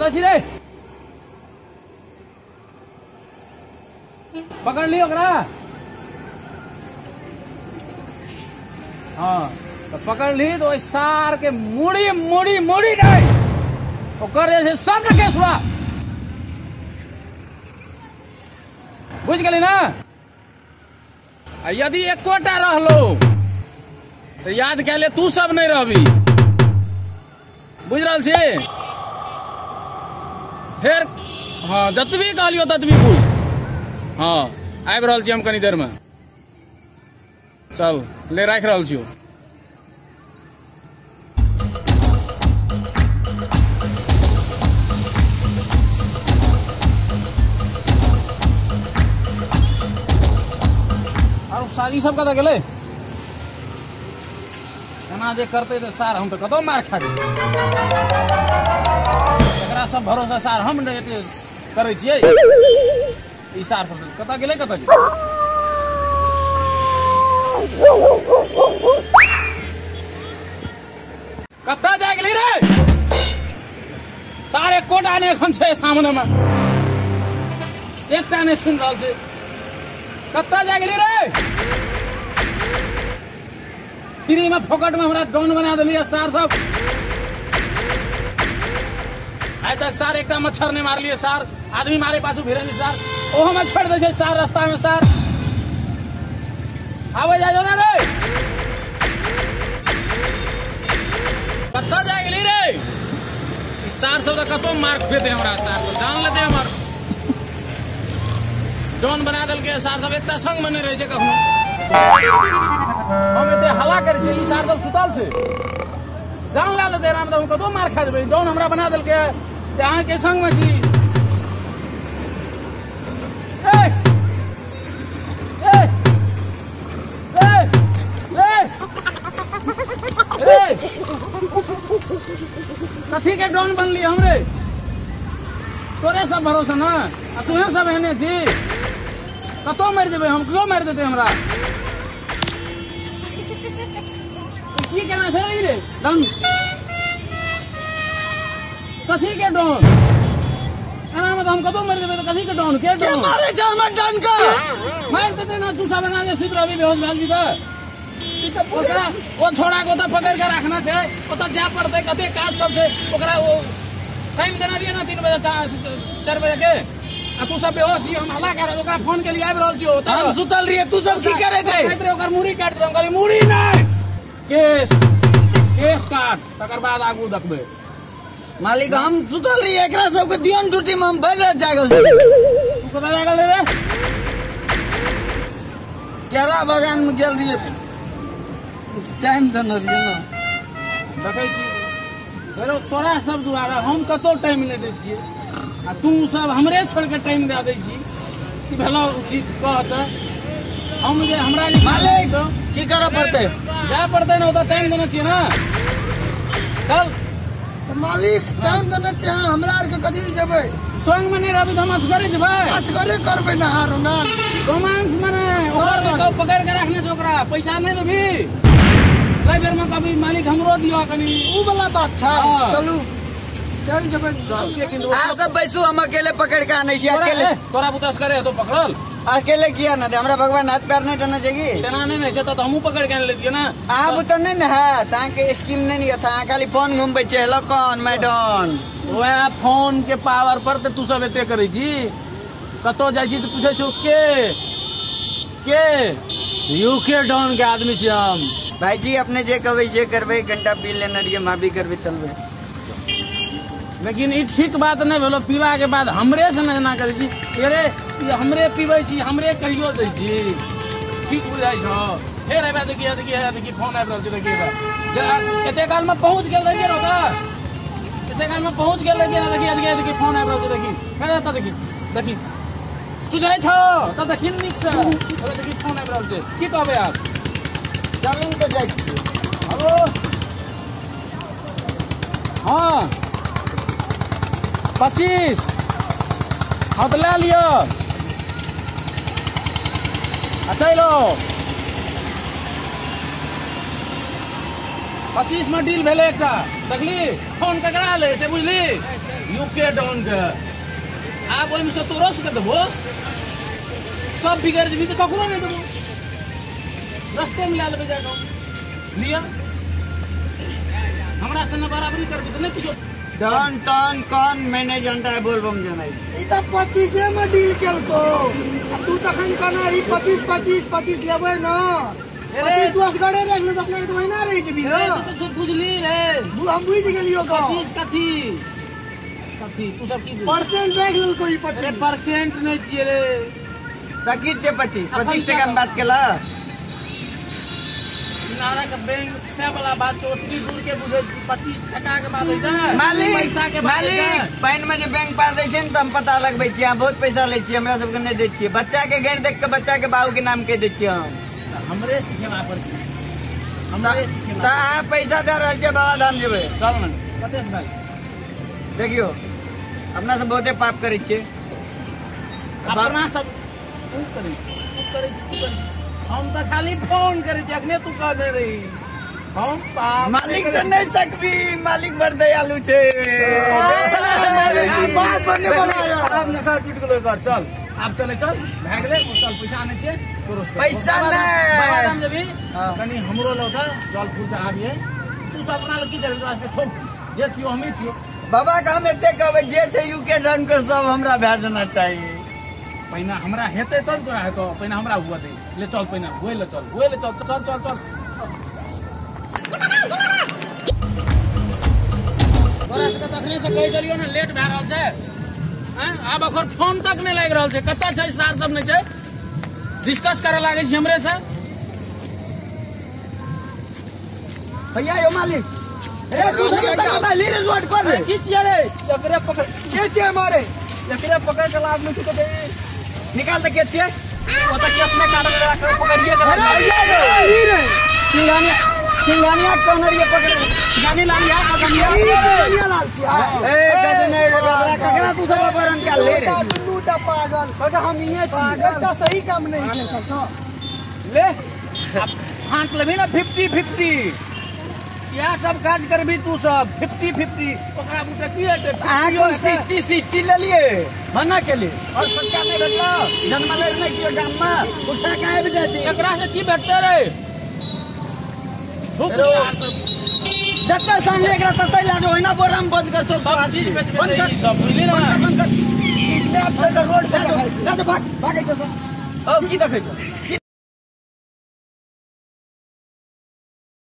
कदा छी रे पकड़ लियो ओकरा। हाँ तो पकड़ ली तो सार के मुड़ी मुड़ी मुड़ी नहीं ओकर जैसे सब केस हुआ। बुझ गली ना। यदि एकोटा रहलो तो याद कह ले तू सब नहीं रहबी। बुझ रहा छी। फिर हाँ जतबी कहलियो ततबी बुझ। हाँ आबि रहल छी हम कनी देर में। चल ले राख रहल छियो। और शादी सब कतऽ गेलै। एना जे करते तो सार हम तो कतौ मार खा जेबै। एकरा सब भरोसा सार हम एते करै छियै। ई सार सब कतऽ गेलै कतऽ गेलै। कतऽ जा गेली रे। सारे कोटा ने एखन छै सामने में एकटा ने सुन रहल छै। कतऽ जा गेली रे। फ्री में फोकट में हमरा डॉन बना दिलिए सार सब। आज तक सार एकटा मच्छर नहीं मार लिए सार। आदमी मारे पाछू भिरे नहीं सार। ओहो में छोड़ दे सार रास्ता में सार। आवे जाओ ना रे। कतऽ जा गेली रे। सार सब कतो मार खुएते हमरा सार सब जान लेते हमर डॉन बना दल के सार सब एकटा संग में नहीं रहे कखनो। हम एते हल्ला करे छी। सार सब सुतल छै जान ला लेते राम हम कतो मार खा जेबै। डॉन हमरा बना दल के अहाँ के संग में छी। कथी के डॉन बनली हमरे। तोरे सब भरोसा ना तुहे सब एहने छी। कतो मार देबै हम क्यों मार देते हमरा। की केना छै रे डॉन। कथी के डॉन एना में हम कतो मार देबै तो कथी के डॉन के डॉन मारे छ हमर डॉन का मार देते ना। तू सब बना दे सुत रवि बेहोश भेल जी तो वो छोड़ा को तो पकड़ के रखना है। ओतऽ जा पड़ते कते काज सब छै ओकरा वो टाइम देना दिए ना 3 बजे 4 बजे के। आ तू सब बेहोश छी हम हल्ला कर ओकरा फोन के लिए आबि रहल छियो। हम सुतल रहिए तू सब की करे थे। ओकर मुड़ी काट दे। हम कहली मुड़ी नहीं केस काट तकर बाद आगू देखबे। मालिक हम सुतल रहिए एकरा सबके दियन ड्यूटी में हम बजे जागल। तू कब जागल रे। केरा बगान में गेल रहिए टाइम देना रहिए ना। देखै छी फेरो तोरा सब दुआरा हम कतो टाइम नहीं दै छियै। आ तू सब हमरे छोड़ के टाइम दे दै छी। कि भेलो उचित कहत हम जे हमरा मालिक की करे पड़ते जा पड़ते ना ओतऽ टाइम देना चाहिए ना। चल मालिक टाइम देना चाहिए। हमरा आर के कदिल जेबै संग में नहीं रहबी तो हम असगरे जेबै। असगरे करबै ना हार ना रोमांस मने ओकर पकड़ के रखने से ओकरा पैसा नहीं देबी। कई बेर में कभी मालिक हमरो दियो कनी ऊ वाला बात था। चलू चल जेबै। आ सब बैसू हम अकेले पकड़ के आनै छी। अकेले तोरा बुतस करे तो पकड़ल अकेले किया ना दे। हमरा भगवान हाथ पैर नहीं देना चाहिए। तेना नहीं छै तो हमहू पकड़ के आन लेतिए ना। आ बुत नहीं ना है ता के स्कीम नहीं था। खाली फोन घूमबै छै हेलो कौन मैडम वह फोन के पावर पर ते तू सब एते करे छी। कतो जाइ छी तो पूछे छौ के यूके डॉन के आदमी छी हम। भाई जी अपने जे कहबै से करबै। घंटा पी लेना रहिए माफी करबै चलबै। लेकिन ई ठीक बात नहीं भेलो। पीवा के बाद हमरे से ना करे छी। अरे हमरे पीबै छी हमरे कहियो दै छी ठीक बुझाइ छौ। फेर आबे देखिए फोन आबि रहल छै। देखिए एते काल में पहुंच गेल रहिए रोका। एते काल में पहुंच गेल रहिए। देखिए फोन आबि रहल छै। देखी सुझाइ छौ त देखी नीक से। देखी फोन आबि रहल छै। की कहबै आप चलू तो जाइ छी। हेलो हाँ 25 हाँ तो ले लियो। चलो 25 में डील भेले एकटा देखली फोन ककरा ले से बुझली। यूके डॉन के आप ओहिमे से तोरस के देबो सब बिगड़ जेबी तो ककरो नहीं देबो रास्ते में ला लेबे जाके लिया हमरा से न बराबरी करबी तो नहीं कुछ डॉन टॉन कौन मैंने जानता है बोल बम जनाई ई तो 25 में डील केलको तू तखन कहना रही 25 लेबै न 25 10 गड़े रख ले तो अपना तो ना रही छी रे तो सब बुझली रे हम बुझ गेलियो 25 कथी तू सब की परसेंट रख लेल कोई 25 अरे परसेंट नहीं चाहिए रे रखी छे 25 टका में बात केला नारा के बैंक से वाला बात तो उतनी दूर के बुझे 25 टका के बात है मालिक पैसा के बात है मालिक पैन में जो बैंक पास दै छै न त हम पता लगबै छी हम बहुत पैसा लै छी हमरा सब के नहीं दै छी बच्चा के गेट देख के बच्चा के बाबू के नाम कह दै छी हम हमरे सिखेवा पर हमरे सिखेवा ता आप पैसा दे रहल छै बाबा धाम जेबै चल न कते से भाई देखियो अपना सब बहुते पाप करै छियै अपना सब तू करे छी हम तो खाली फोन करे छी अखने तू कह दे रही हम पाप मालिक से नहीं सकती मालिक बड़ दयालु छे बात बनने वाला है अब नशा टूट गेलो कर चल आप चले चल भाग ले चल पैसा आने छे पैसा नहीं बाबा दाम जेबी कनी हमरो लौटा जल फूल चढ़ाबिए तू सब अपना लकी कर रास्ते ठोक जे छियो हमें छियो बाबा का हम एते कहबै जे छै यूके डन के सब हमरा भए जाना चाहिए पहिना हमरा हेते तब तोरा हेतो पहिना हमरा हुआ दे ले चल पहिना होय ले चल तोरा से तखने से कहि चलियो ना लेट भए रहल छै हैं आब अखर फोन तक नहीं लाग रहल छै कतऽ छै सार सब नहीं छै डिस्कस करे लागे छी हमरे से भैया यो मालिक रे रोड पर की छियै रे एकरे पकड़ के छे मारे एकरे पकड़ के लाभ में तो दे निकाल दे के छियै ओ त केस में काट के रख पकड़िए रे सिंघानिया कौनरिया पकड़ गानी लालिया ये लाल छी ए गजने रे बाबा ककरा तू सब बरन के ले रे टूटा पागल बट हम ये पागल का सही काम नहीं है सब ले अब फांट लेबी ना 50-50 या सब काज करबी तू सब 50-50 ओकरा मुटे की हेते आहाँ को 60 ले लिए मना के लिए और सच्चा नहीं भेटला जन्म ले नहीं कियो गाम में उठा के आबि जाती एकरा से की भेटते रे जत्ता संग एकरा ततै लागे होइना बोराम बंद कर सब चीज बेच सब बुझली ना बंद कर रोड से भाग भागे तो ओ की देखै छ की